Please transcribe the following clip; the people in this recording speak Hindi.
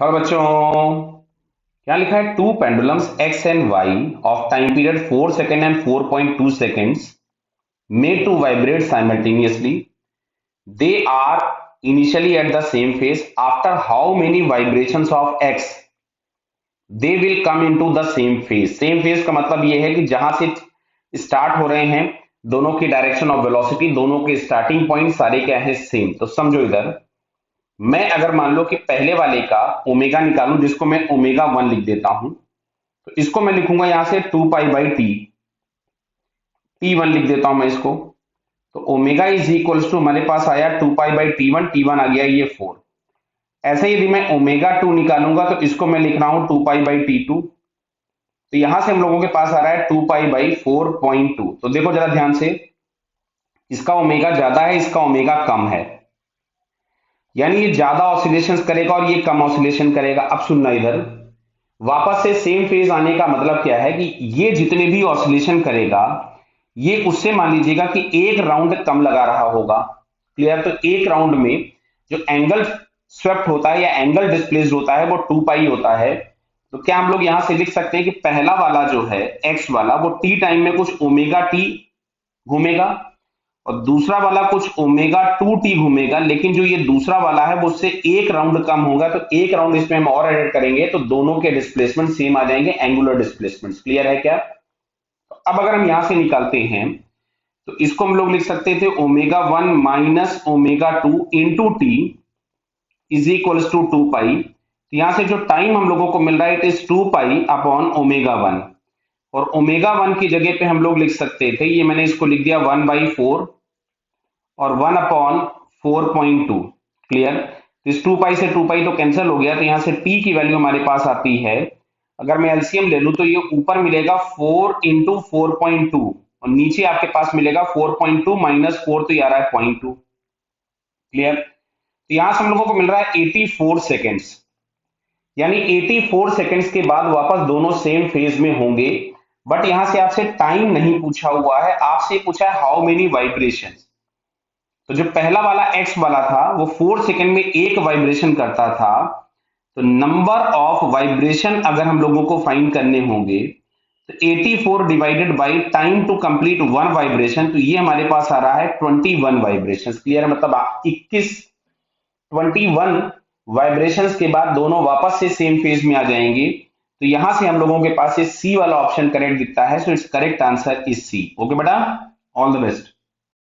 हेलो बच्चों, क्या लिखा है? Two pendulums X and Y of time period 4 second and 4.2 seconds made to vibrate simultaneously. They are initially at the same phase. After how many vibrations of x they will come into the same phase. Same phase का मतलब ये है कि जहां से स्टार्ट हो रहे हैं दोनों की डायरेक्शन ऑफ वेलोसिटी, दोनों के स्टार्टिंग पॉइंट सारे क्या है? सेम। तो समझो इधर, मैं अगर मान लो कि पहले वाले का ओमेगा निकालूं, जिसको मैं ओमेगा 1 लिख देता हूं, तो इसको मैं लिखूंगा यहां से 2 पाई बाई टी 1 लिख देता हूं मैं इसको। तो ओमेगा इज इक्वल्स टू हमारे पास आया 2 पाई बाई टी वन आ गया ये 4। ऐसे ही यदि मैं ओमेगा 2 निकालूंगा तो इसको मैं लिख रहा हूं 2 पाई बाई टी 2। तो यहां से हम लोगों के पास आ रहा है 2 पाई बाई 4.2। तो देखो जरा ध्यान से, इसका ओमेगा ज्यादा है, इसका ओमेगा कम है, यानी ये ज्यादा ऑसिलेशन करेगा और ये कम ऑसिलेशन करेगा। अब सुनना इधर, वापस से सेम फेज आने का मतलब क्या है कि ये जितने भी ऑसिलेशन करेगा ये उससे मान लीजिएगा कि एक राउंड कम लगा रहा होगा। क्लियर? तो एक राउंड में जो एंगल स्वेप्ट होता है या एंगल डिस्प्लेस्ड होता है वो 2 पाई होता है। तो क्या हम लोग यहां से लिख सकते हैं कि पहला वाला जो है एक्स वाला वो टी टाइम में कुछ ओमेगा टी घूमेगा और दूसरा वाला कुछ ओमेगा 2 टी घूमेगा, लेकिन जो ये दूसरा वाला है वो उससे एक राउंड कम होगा। तो एक राउंड इसमें हम और ऐड करेंगे तो दोनों के डिस्प्लेसमेंट सेम आ जाएंगे, एंगुलर डिस्प्लेसमेंट। क्लियर है क्या? तो अब अगर हम यहां से निकालते हैं तो इसको हम लोग लिख सकते थे omega 1 minus omega 2 into T is equals to 2 pi. तो यहां से जो टाइम हम लोगों को मिल रहा है it is 2 pi upon omega 1। और ओमेगा 1 की जगह पे हम लोग लिख सकते थे, ये मैंने इसको लिख दिया 1/4 और 1/4.2। क्लियर? इस 2 पाई से 2 पाई तो कैंसिल हो गया, तो यहां से टी की वैल्यू हमारे पास आती है, अगर मैं एलसीएम ले लूं तो ये ऊपर मिलेगा 4 × 4.2 और नीचे आपके पास मिलेगा 4.2 माइनस 4, तो ये आ रहा है 0.2। क्लियर? तो यहां से हम लोगों को मिल रहा है 84 सेकेंड्स, यानी 84 सेकेंड्स के बाद वापस दोनों सेम फेज में होंगे। बट यहां से आपसे टाइम नहीं पूछा हुआ है, आपसे पूछा है हाउ मेनी वाइब्रेशन। तो जो पहला वाला एक्स वाला था वो 4 सेकेंड में एक वाइब्रेशन करता था। तो नंबर ऑफ वाइब्रेशन अगर हम लोगों को फाइंड करने होंगे तो 84 divided by time to complete one vibration, तो ये हमारे पास आ रहा है 21 वाइब्रेशन। क्लियर? मतलब 21 वाइब्रेशंस के बाद दोनों वापस से सेम फेज में आ जाएंगे। तो यहां से हम लोगों के पास ये सी वाला ऑप्शन करेक्ट दिखता है। So it's correct answer is C. Okay बेटा, ऑल द बेस्ट।